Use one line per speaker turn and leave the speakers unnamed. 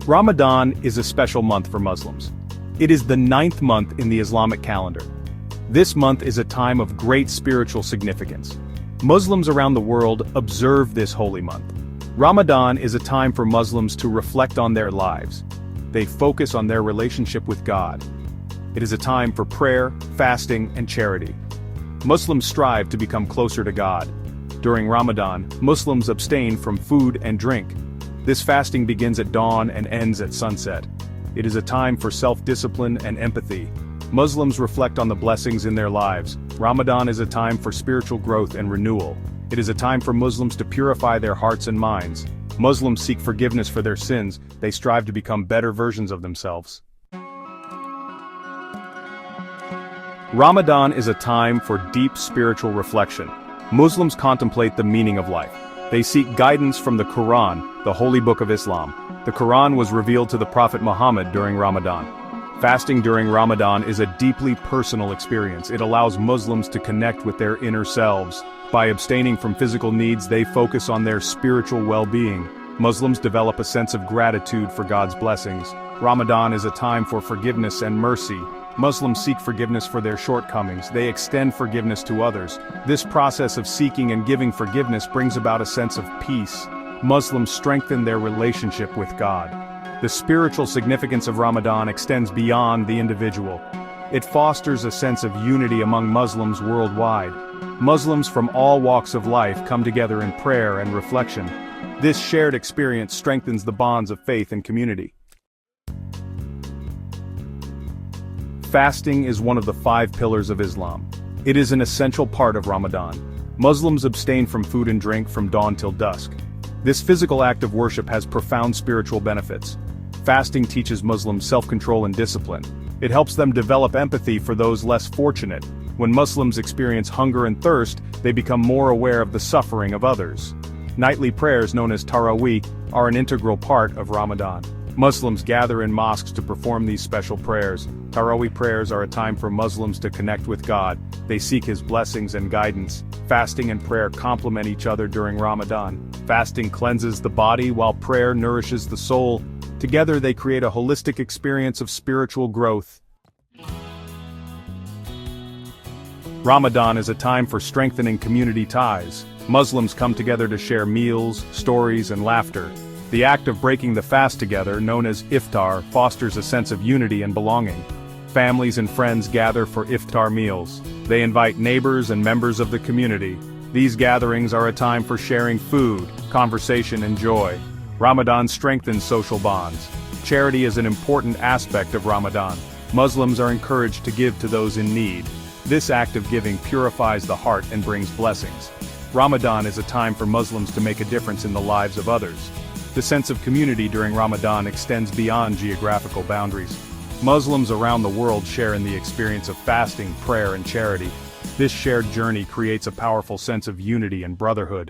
Ramadan is a special month for Muslims. It is the 9th month in the Islamic calendar. This month is a time of great spiritual significance. Muslims around the world observe this holy month. Ramadan is a time for Muslims to reflect on their lives. They focus on their relationship with God. It is a time for prayer, fasting, and charity. Muslims strive to become closer to God. During Ramadan, Muslims abstain from food and drink. This fasting begins at dawn and ends at sunset. It is a time for self-discipline and empathy. Muslims reflect on the blessings in their lives. Ramadan is a time for spiritual growth and renewal. It is a time for Muslims to purify their hearts and minds. Muslims seek forgiveness for their sins. They strive to become better versions of themselves. Ramadan is a time for deep spiritual reflection. Muslims contemplate the meaning of life. They seek guidance from the Quran, the holy book of Islam. The Quran was revealed to the Prophet Muhammad during Ramadan. Fasting during Ramadan is a deeply personal experience. It allows Muslims to connect with their inner selves. By abstaining from physical needs, they focus on their spiritual well-being. Muslims develop a sense of gratitude for God's blessings. Ramadan is a time for forgiveness and mercy. Muslims seek forgiveness for their shortcomings. They extend forgiveness to others. This process of seeking and giving forgiveness brings about a sense of peace. Muslims strengthen their relationship with God. The spiritual significance of Ramadan extends beyond the individual. It fosters a sense of unity among Muslims worldwide. Muslims from all walks of life come together in prayer and reflection. This shared experience strengthens the bonds of faith and community. Fasting is one of the 5 pillars of Islam. It is an essential part of Ramadan. Muslims abstain from food and drink from dawn till dusk. This physical act of worship has profound spiritual benefits. Fasting teaches Muslims self-control and discipline. It helps them develop empathy for those less fortunate. When Muslims experience hunger and thirst, they become more aware of the suffering of others. Nightly prayers known as Taraweeh are an integral part of Ramadan. Muslims gather in mosques to perform these special prayers. Taraweeh prayers are a time for Muslims to connect with God. They seek His blessings and guidance. Fasting and prayer complement each other during Ramadan. Fasting cleanses the body while prayer nourishes the soul. Together they create a holistic experience of spiritual growth. Ramadan is a time for strengthening community ties. Muslims come together to share meals, stories, and laughter. The act of breaking the fast together, known as iftar, fosters a sense of unity and belonging. Families and friends gather for iftar meals. They invite neighbors and members of the community. These gatherings are a time for sharing food, conversation, and joy. Ramadan strengthens social bonds. Charity is an important aspect of Ramadan. Muslims are encouraged to give to those in need. This act of giving purifies the heart and brings blessings. Ramadan is a time for Muslims to make a difference in the lives of others. The sense of community during Ramadan extends beyond geographical boundaries. Muslims around the world share in the experience of fasting, prayer, and charity. This shared journey creates a powerful sense of unity and brotherhood.